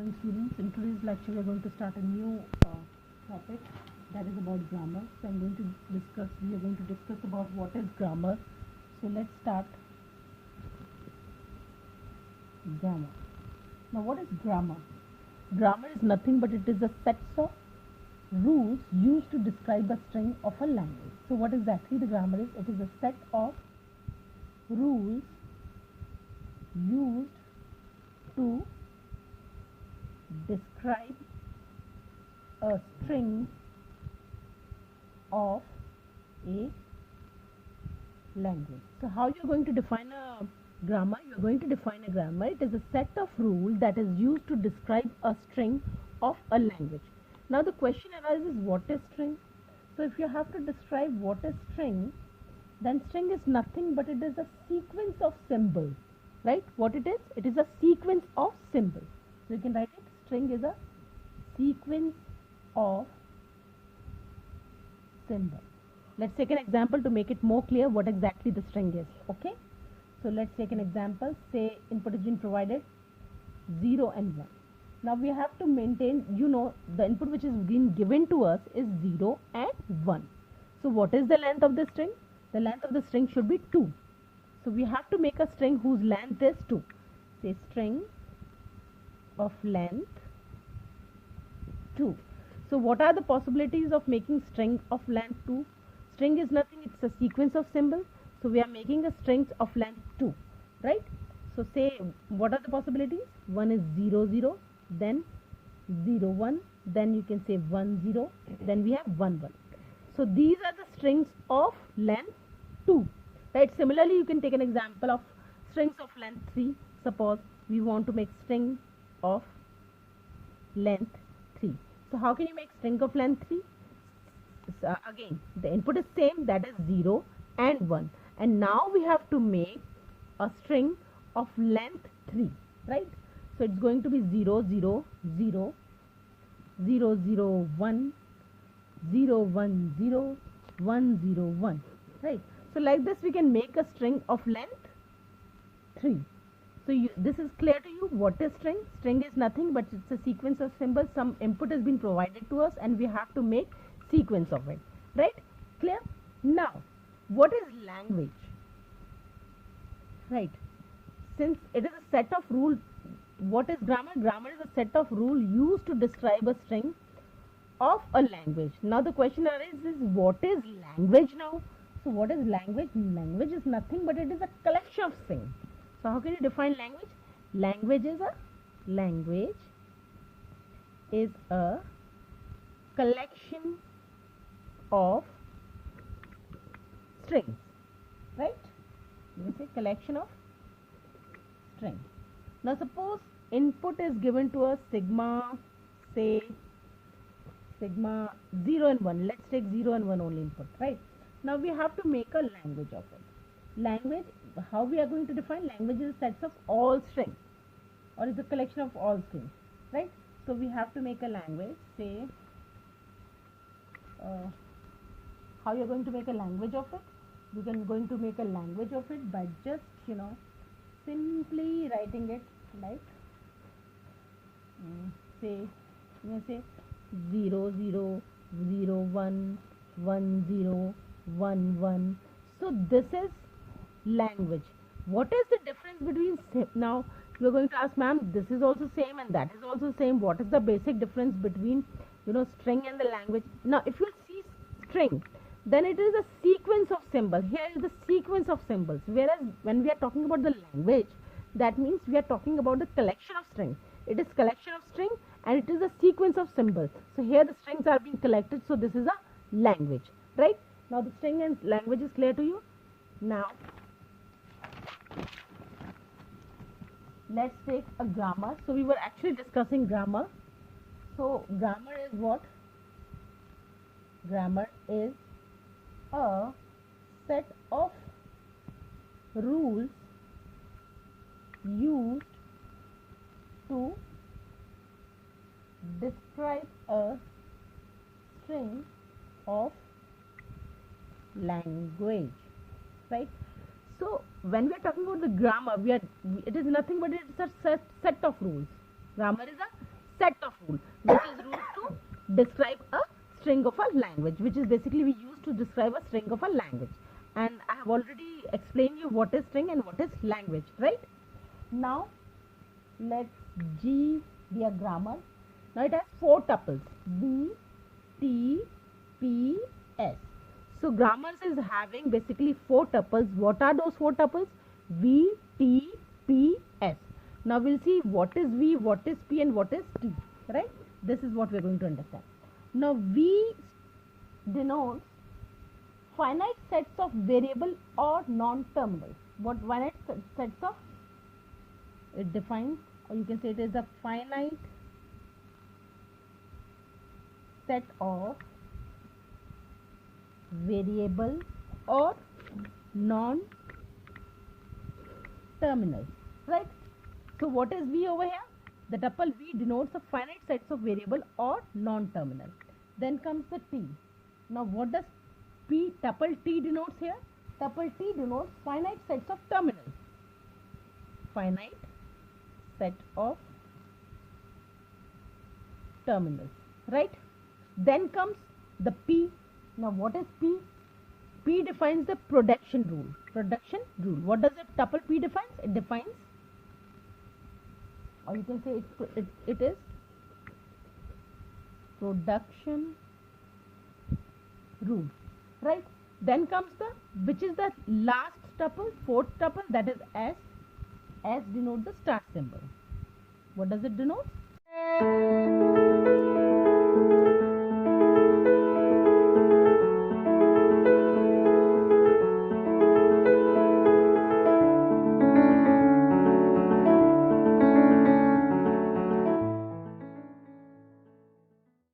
morning, students. In today's lecture we are going to start a new topic, that is about grammar. So we are going to discuss about what is grammar. So let's start. Grammar. Now what is grammar? Grammar is nothing but it is a set of rules used to describe a string of a language. So what exactly the grammar is? It is a set of rules used to describe a string of a language. So how you are going to define a grammar? You are going to define a grammar. It is a set of rules that is used to describe a string of a language. Now the question arises, what is string? So if you have to describe what is string, then string is nothing but it is a sequence of symbols, right? What it is? It is a sequence of symbols. So you can write it, string is a sequence of symbols. Let's take an example to make it more clear what exactly the string is, okay? So let's take an example. Say input has been provided 0 and 1. Now we have to maintain, the input which is being given to us is 0 and 1. So what is the length of the string? The length of the string should be 2. So we have to make a string whose length is 2. Say string of length 2. So what are the possibilities of making string of length 2? String is nothing, it's a sequence of symbols. So we are making a string of length 2, right? So say, what are the possibilities? One is 0, 0, then 0, 1, then you can say 1, 0, then we have 1, 1. So these are the strings of length 2, right? Similarly, you can take an example of strings of length 3. Suppose we want to make string of length 3. So how can you make string of length 3? So again, the input is same, that is 0 and 1. And now we have to make a string of length 3, right? So it's going to be 0, 0, 0, 0, 0, 1, 0, 1, 0, 1, 0, 1, right? So like this we can make a string of length 3. So this is clear to you. What is string? String is nothing but it's a sequence of symbols. Some input has been provided to us and we have to make sequence of it, right? Clear? Now what is language? Right, since it is a set of rules, what is grammar? Grammar is a set of rules used to describe a string of a language. Now the question arises, what is language now? So what is language? Language is nothing but it is a collection of strings. So how can you define language? Language is a collection of strings, right? You say collection of strings. Now suppose input is given to us sigma 0 and 1. Let's take 0 and 1 only input, right? Now we have to make a language of it. Language, how we are going to define? Language is a set of all strings or is a collection of all strings, right? So we have to make a language. Say how you are going to make a language of it? You can going to make a language of it by just simply writing it like say 0, 0, 0, 1, 1, 0, 1, 1. So this is language. What is the difference between, now you are going to ask, ma'am, this is also same and that is also same. What is the basic difference between string and the language? Now if you see string, then it is a sequence of symbols. Here is the sequence of symbols. Whereas when we are talking about the language, that means we are talking about the collection of strings. It is collection of string and it is a sequence of symbols. So here the strings are being collected. So this is a language, right? Now the string and language is clear to you. Now let's take a grammar. So we were actually discussing grammar. So grammar is what? Grammar is a set of rules used to describe a string of language, right? So when we are talking about the grammar, it is nothing but it's a set of rules. Grammar is a set of rules, which is rules to describe a string of a language, which is basically we use to describe a string of a language. And I have already explained you what is string and what is language, right? Now let G be a grammar. Now it has 4 tuples, V, T, P, S. So grammars is having basically 4 tuples. What are those 4 tuples? V, T, P, S. Now we'll see what is V, what is P and what is T, right? This is what we're going to understand. Now V denotes finite sets of variable or non-terminal. What finite sets of? It defines, or you can say it is a finite set of variable or non-terminal, right? So what is V over here? The tuple V denotes a finite sets of variable or non-terminal. Then comes the T. Now what does tuple T denotes here? Tuple T denotes finite sets of terminals. Finite set of terminals, right? Then comes the P. Now what is P? P defines the production rule. Production rule. What does the tuple P defines? It defines, or you can say it is production rule, right? Then comes which is the last tuple, 4th tuple, that is S. S denotes the start symbol. What does it denote?